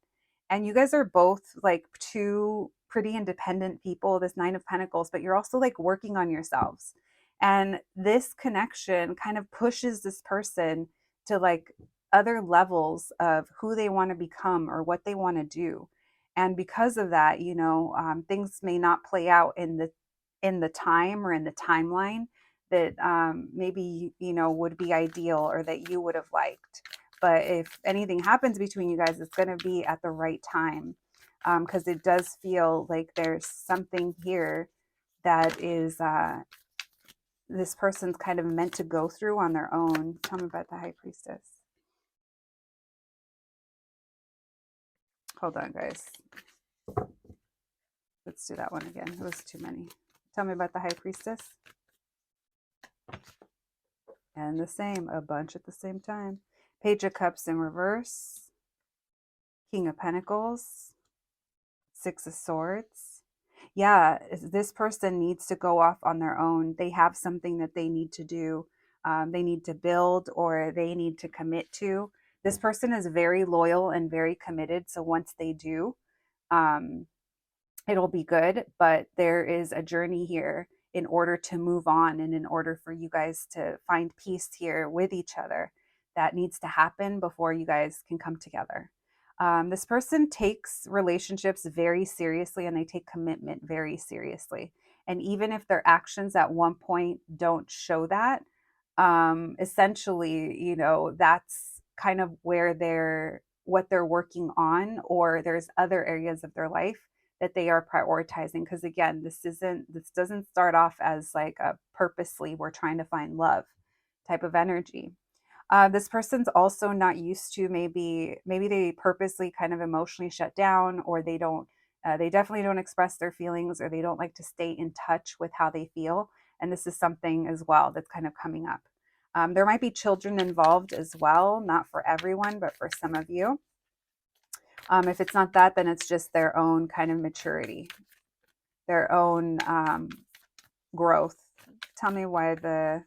And you guys are both like two pretty independent people, this Nine of Pentacles, but you're also like working on yourselves. And this connection kind of pushes this person to like other levels of who they want to become or what they want to do. And because of that, you know, things may not play out in the time or in the timeline that maybe, you know, would be ideal or that you would have liked. But if anything happens between you guys, it's going to be at the right time, because it does feel like there's something here that is this person's kind of meant to go through on their own. Tell me about the High Priestess. Hold on, guys. Let's do that one again. It was too many. Tell me about the High Priestess. And the same, a bunch at the same time. Page of Cups in reverse. King of Pentacles. Six of Swords. Yeah, this person needs to go off on their own. They have something that they need to do. They need to build, or they need to commit to. This person is very loyal and very committed. So once they do, um, it'll be good. But there is a journey here in order to move on, and in order for you guys to find peace here with each other, that needs to happen before you guys can come together. This person takes relationships very seriously, and they take commitment very seriously. And even if their actions at one point don't show that, essentially, you know, that's kind of where what they're working on, or there's other areas of their life that they are prioritizing. Because again, this doesn't start off as like a purposely we're trying to find love type of energy. This person's also not used to, maybe they purposely kind of emotionally shut down, or they definitely don't express their feelings, or they don't like to stay in touch with how they feel. And this is something as well that's kind of coming up. There might be children involved as well, not for everyone, but for some of you. If it's not that, then it's just their own kind of maturity, their own growth. Tell me why the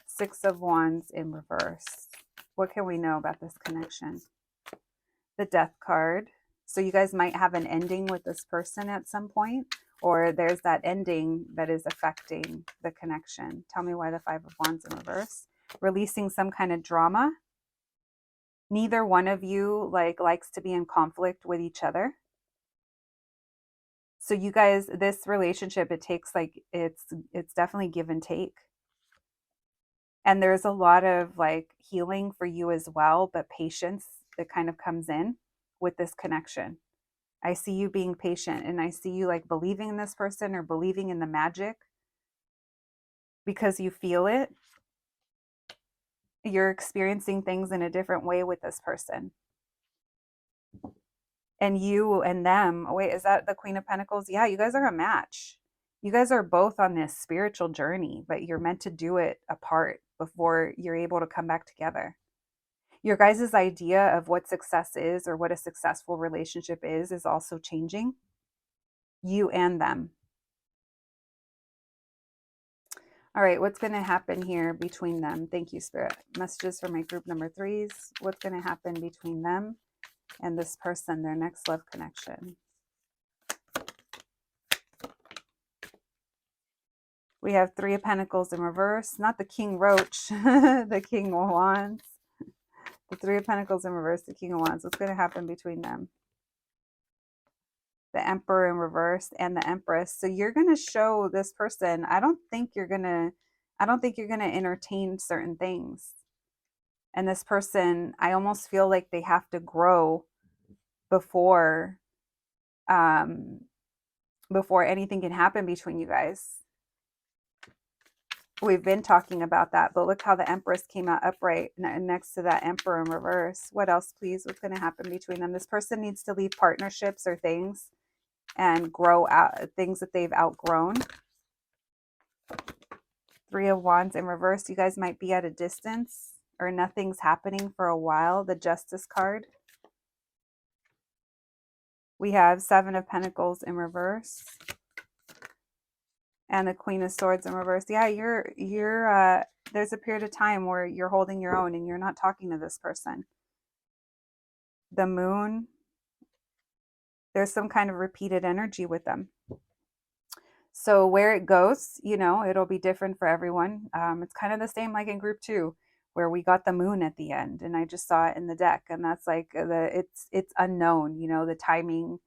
Six of Wands in reverse. What can we know about this connection? The Death card. So you guys might have an ending with this person at some point, or there's that ending that is affecting the connection. Tell me why the Five of Wands in reverse. Releasing some kind of drama. Neither one of you likes to be in conflict with each other. So you guys, this relationship, it takes it's definitely give and take. And there's a lot of like healing for you as well, but patience that kind of comes in with this connection. I see you being patient, and I see you like believing in this person, or believing in the magic because you feel it. You're experiencing things in a different way with this person. And you and them, wait, is that the Queen of Pentacles? Yeah, you guys are a match. You guys are both on this spiritual journey, but you're meant to do it apart before you're able to come back together. Your guys' idea of what success is, or what a successful relationship is also changing. You and them. All right, what's going to happen here between them? Thank you, Spirit. Messages for my group number 3s. What's going to happen between them and this person, their next love connection? We have Three of Pentacles in reverse, not the King Roach, the King of Wands. The Three of Pentacles in reverse, the King of Wands. What's going to happen between them? The Emperor in reverse and the Empress. So you're going to show this person, I don't think you're going to entertain certain things. And this person, I almost feel like they have to grow before before anything can happen between you guys. We've been talking about that, but look how the Empress came out upright next to that Emperor in reverse. What else, please? What's going to happen between them? This person needs to leave partnerships or things and grow out things that they've outgrown. Three of Wands in reverse. You guys might be at a distance, or nothing's happening for a while. The Justice card. We have Seven of Pentacles in reverse. And the Queen of Swords in reverse. Yeah, there's a period of time where you're holding your own and you're not talking to this person. The Moon. There's some kind of repeated energy with them. So where it goes, you know, it'll be different for everyone. It's kind of the same like in group 2, where we got the Moon at the end, and I just saw it in the deck, and that's like it's unknown, you know, the timing,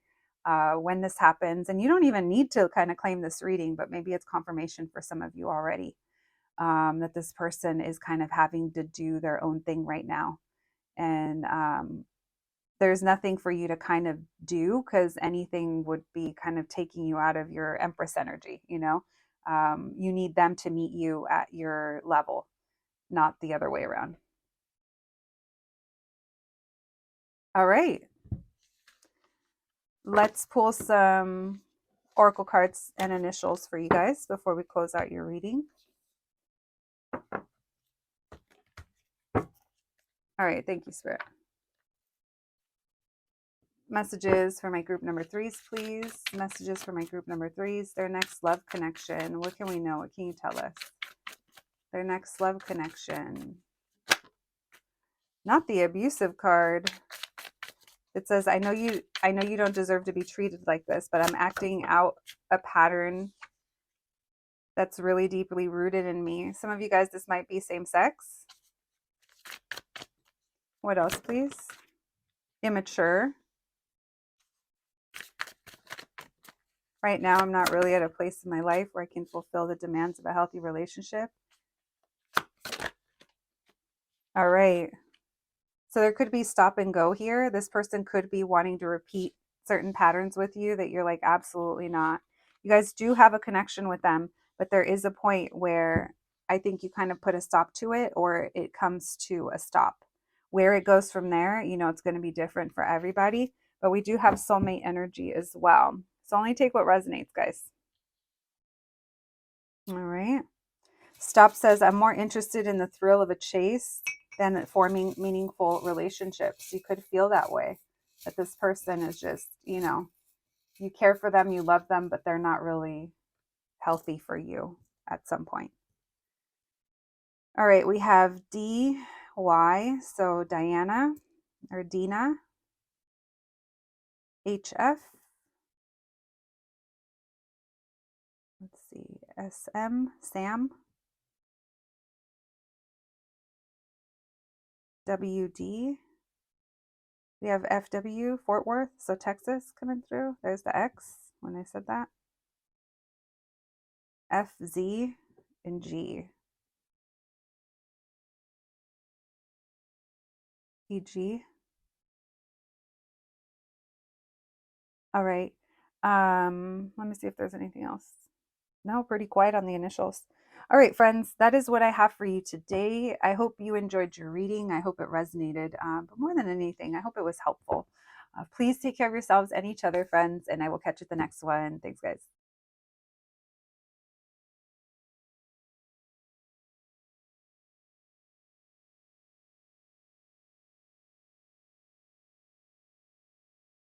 when this happens. And you don't even need to kind of claim this reading, but maybe it's confirmation for some of you already, that this person is kind of having to do their own thing right now. And there's nothing for you to kind of do, because anything would be kind of taking you out of your Empress energy, you know. You need them to meet you at your level, not the other way around. All right. Let's pull some oracle cards and initials for you guys before we close out your reading. All right. Thank you, Spirit. Messages for my group number threes, please. Messages for my group number threes. Their next love connection. What can we know? What can you tell us? Their next love connection. Not the abusive card. It says, I know you don't deserve to be treated like this, but I'm acting out a pattern that's really deeply rooted in me. Some of you guys, this might be same sex. What else, please? Immature. Right now, I'm not really at a place in my life where I can fulfill the demands of a healthy relationship. All right. So there could be stop and go here. This person could be wanting to repeat certain patterns with you that you're like, absolutely not. You guys do have a connection with them, but there is a point where I think you kind of put a stop to it, or it comes to a stop. Where it goes from there, you know, it's going to be different for everybody, but we do have soulmate energy as well. So only take what resonates, guys. All right. Stop says, I'm more interested in the thrill of a chase than forming meaningful relationships. You could feel that way, that this person is just, you know, you care for them, you love them, but they're not really healthy for you at some point. All right, we have DY, so Diana or Dina, HF. Let's see, SM, Sam, WD. We have FW, Fort Worth, so Texas coming through. There's the X when I said that. FZ and G. EG. All right. Let me see if there's anything else. No, pretty quiet on the initials. All right, friends, that is what I have for you today. I hope you enjoyed your reading. I hope it resonated. But more than anything, I hope it was helpful. Please take care of yourselves and each other, friends, and I will catch you at the next one. Thanks, guys.